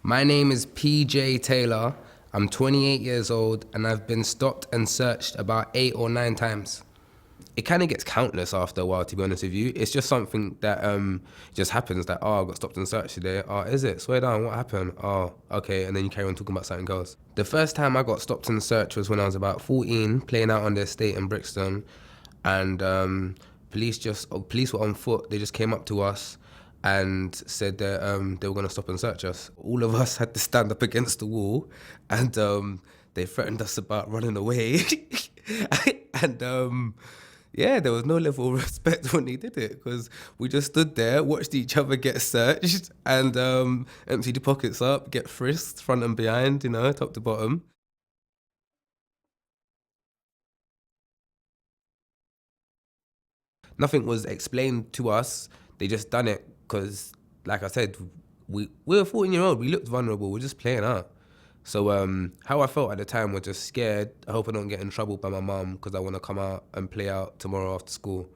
My name is PJ Taylor. I'm 28 years old and I've been stopped and searched about 8 or 9 times. It kind of gets countless after a while, to be honest with you. It's just something that just happens that, oh, I got stopped and searched today. Oh, is it? Swear down, what happened? Oh, okay, and then you carry on talking about something else. The first time I got stopped and searched was when I was about 14, playing out on the estate in Brixton, and police were on foot. They just came up to us and said that they were going to stop and search us. All of us had to stand up against the wall, and they threatened us about running away. and yeah, there was no level of respect when they did it, because we just stood there, watched each other get searched, and emptied the pockets up, get frisked front and behind, top to bottom. Nothing was explained to us. They just done it because, like I said, we're 14-year-old. We looked vulnerable. We're just playing out. So how I felt at the time was just scared. I hope I don't get in trouble by my mum because I want to come out and play out tomorrow after school.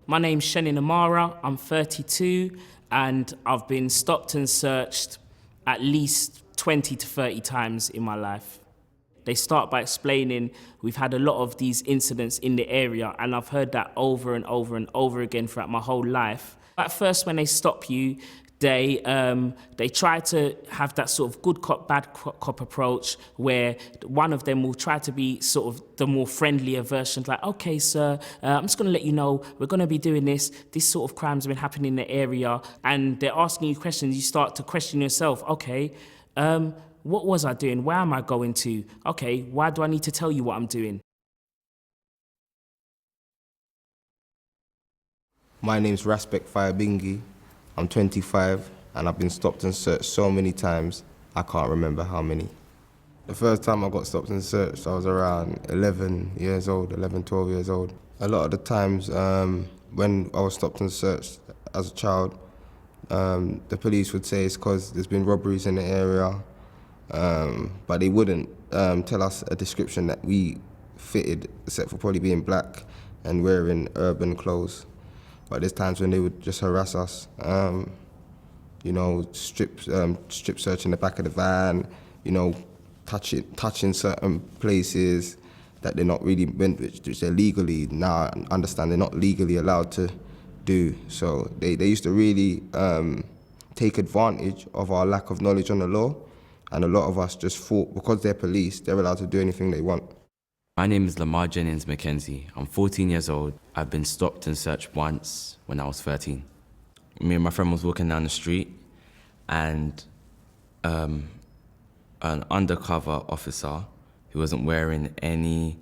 My name's Shenin Amara, I'm 32, and I've been stopped and searched at least 20 to 30 times in my life. They start by explaining we've had a lot of these incidents in the area, and I've heard that over and over and over again throughout my whole life. At first, when they stop you, they try to have that sort of good cop, bad cop approach, where one of them will try to be sort of the more friendlier version, like, okay, sir, I'm just going to let you know, we're going to be doing this sort of crimes have been happening in the area, and they're asking you questions. You start to question yourself, okay, what was I doing? Where am I going to? Okay, why do I need to tell you what I'm doing? My name's Raspek Firebingi. I'm 25 and I've been stopped and searched so many times, I can't remember how many. The first time I got stopped and searched, I was around 11 years old, 11, 12 years old. A lot of the times when I was stopped and searched as a child, the police would say it's because there's been robberies in the area, but they wouldn't tell us a description that we fitted, except for probably being black and wearing urban clothes. But there's times when they would just harass us, strip search in the back of the van, touching certain places that they're not really, which they're legally, now I understand they're not legally allowed to do. So they used to really take advantage of our lack of knowledge on the law, and a lot of us just thought because they're police, they're allowed to do anything they want. My name is Lamar Jennings Mackenzie. I'm 14 years old. I've been stopped and searched once when I was 13. Me and my friend was walking down the street, and an undercover officer who wasn't wearing any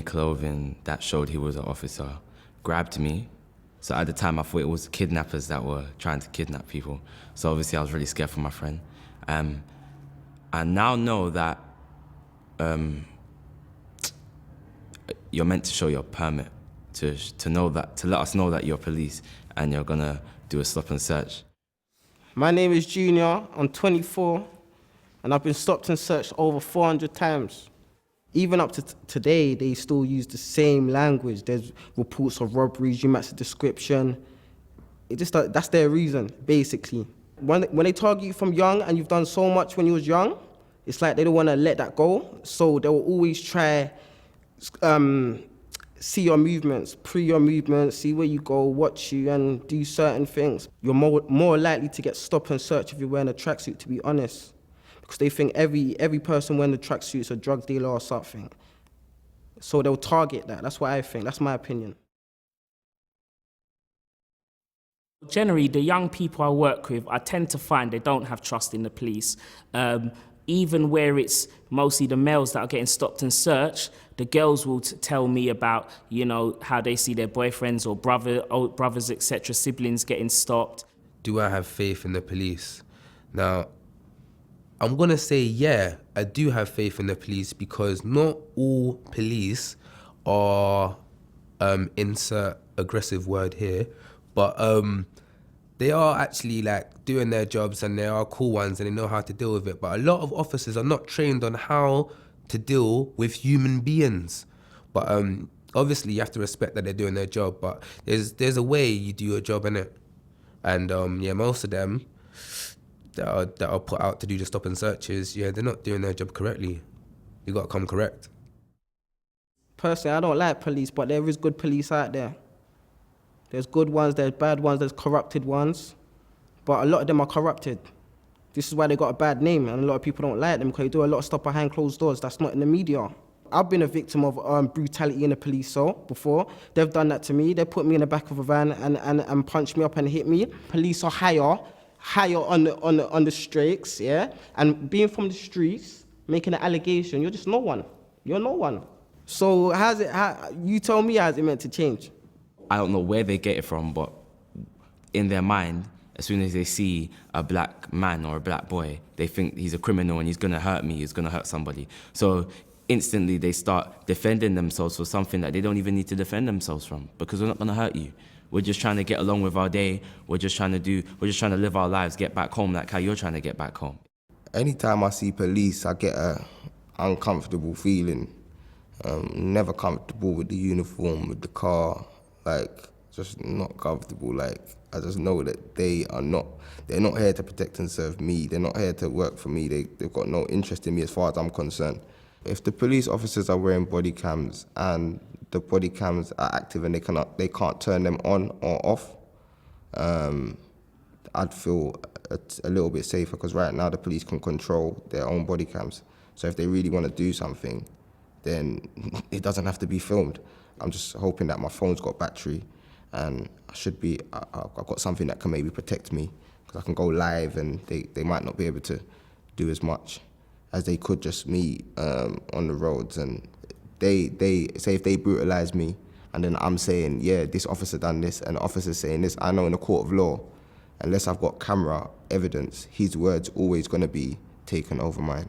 clothing that showed he was an officer grabbed me. So at the time I thought it was kidnappers that were trying to kidnap people. So obviously I was really scared for my friend. I now know that you're meant to show your permit to let us know that you're police and you're gonna do a stop and search. My name is Junior, I'm 24, and I've been stopped and searched over 400 times. Even up to today, they still use the same language. There's reports of robberies, you match the description. That's their reason, basically. When they target you from young and you've done so much when you was young, it's like they don't want to let that go, so they will always try see your movements, pre your movements, see where you go, watch you, and do certain things. You're more likely to get stop and search if you're wearing a tracksuit, to be honest, because they think every person wearing a tracksuit is a drug dealer or something. So they'll target that. That's what I think. That's my opinion. Generally, the young people I work with, I tend to find they don't have trust in the police. Even where it's mostly the males that are getting stopped and searched, the girls will tell me about, how they see their boyfriends or brothers, etc., siblings getting stopped. Do I have faith in the police? Now, I'm gonna say, yeah, I do have faith in the police, because not all police are, insert aggressive word here, but they are actually doing their jobs, and they are cool ones and they know how to deal with it. But a lot of officers are not trained on how to deal with human beings. But obviously you have to respect that they're doing their job, but there's a way you do your job, innit? And yeah, most of them, that are put out to do the stop and searches, yeah, they're not doing their job correctly. You got to come correct. Personally, I don't like police, but there is good police out there. There's good ones, there's bad ones, there's corrupted ones, but a lot of them are corrupted. This is why they got a bad name, and a lot of people don't like them because they do a lot of stuff behind closed doors that's not in the media. I've been a victim of brutality in the police cell before. They've done that to me. They put me in the back of a van and punched me up and hit me. Police are higher on the streets, yeah? And being from the streets, making an allegation, you're just no one. You're no one. So you tell me how's it meant to change? I don't know where they get it from, but in their mind, as soon as they see a black man or a black boy, they think he's a criminal and he's gonna hurt me, he's gonna hurt somebody. So instantly they start defending themselves for something that they don't even need to defend themselves from, because we're not gonna hurt you. We're just trying to get along with our day. We're just trying to live our lives, get back home like how you're trying to get back home. Anytime I see police, I get a uncomfortable feeling. Never comfortable with the uniform, with the car, like just not comfortable. Like I just know that they're not here to protect and serve me. They're not here to work for me. They've got no interest in me as far as I'm concerned. If the police officers are wearing body cams and the body cams are active and they can't turn them on or off, I'd feel a little bit safer, because right now the police can control their own body cams. So if they really want to do something, then it doesn't have to be filmed. I'm just hoping that my phone's got battery and I've got something that can maybe protect me, because I can go live and they might not be able to do as much as they could just me on the roads. And they say if they brutalize me and then I'm saying, yeah, this officer done this and the officer's saying this, I know in a court of law, unless I've got camera evidence, his word's always gonna be taken over mine.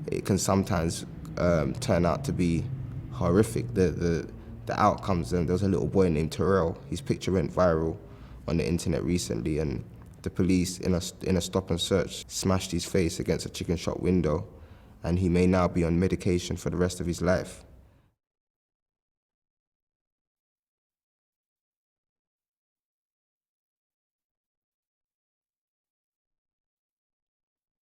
It can sometimes turn out to be horrific, the outcomes. And there was a little boy named Terrell, his picture went viral on the internet recently, and the police in a stop and search smashed his face against a chicken shop window, and he may now be on medication for the rest of his life.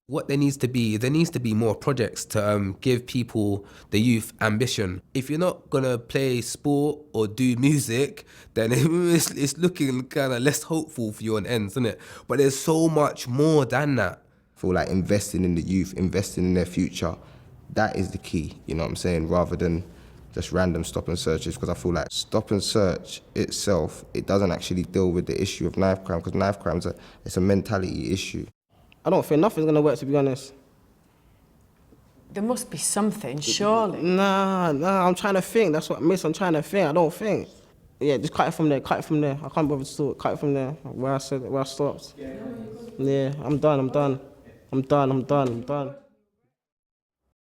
What there needs to be more projects to give people, the youth, ambition. If you're not gonna play sport or do music, then it's looking kind of less hopeful for you on ends, isn't it? But there's so much more than that. I feel like investing in the youth, investing in their future, that is the key, you know what I'm saying, rather than just random stop and searches, because I feel like stop and search itself, it doesn't actually deal with the issue of knife crime, because knife crime it's a mentality issue. I don't think nothing's gonna work, to be honest. There must be something, surely. Nah, I'm trying to think. That's what I miss. I'm trying to think. I don't think. Yeah, just cut it from there. I can't bother to talk. Cut it from there. Where I stopped. Yeah, I'm done.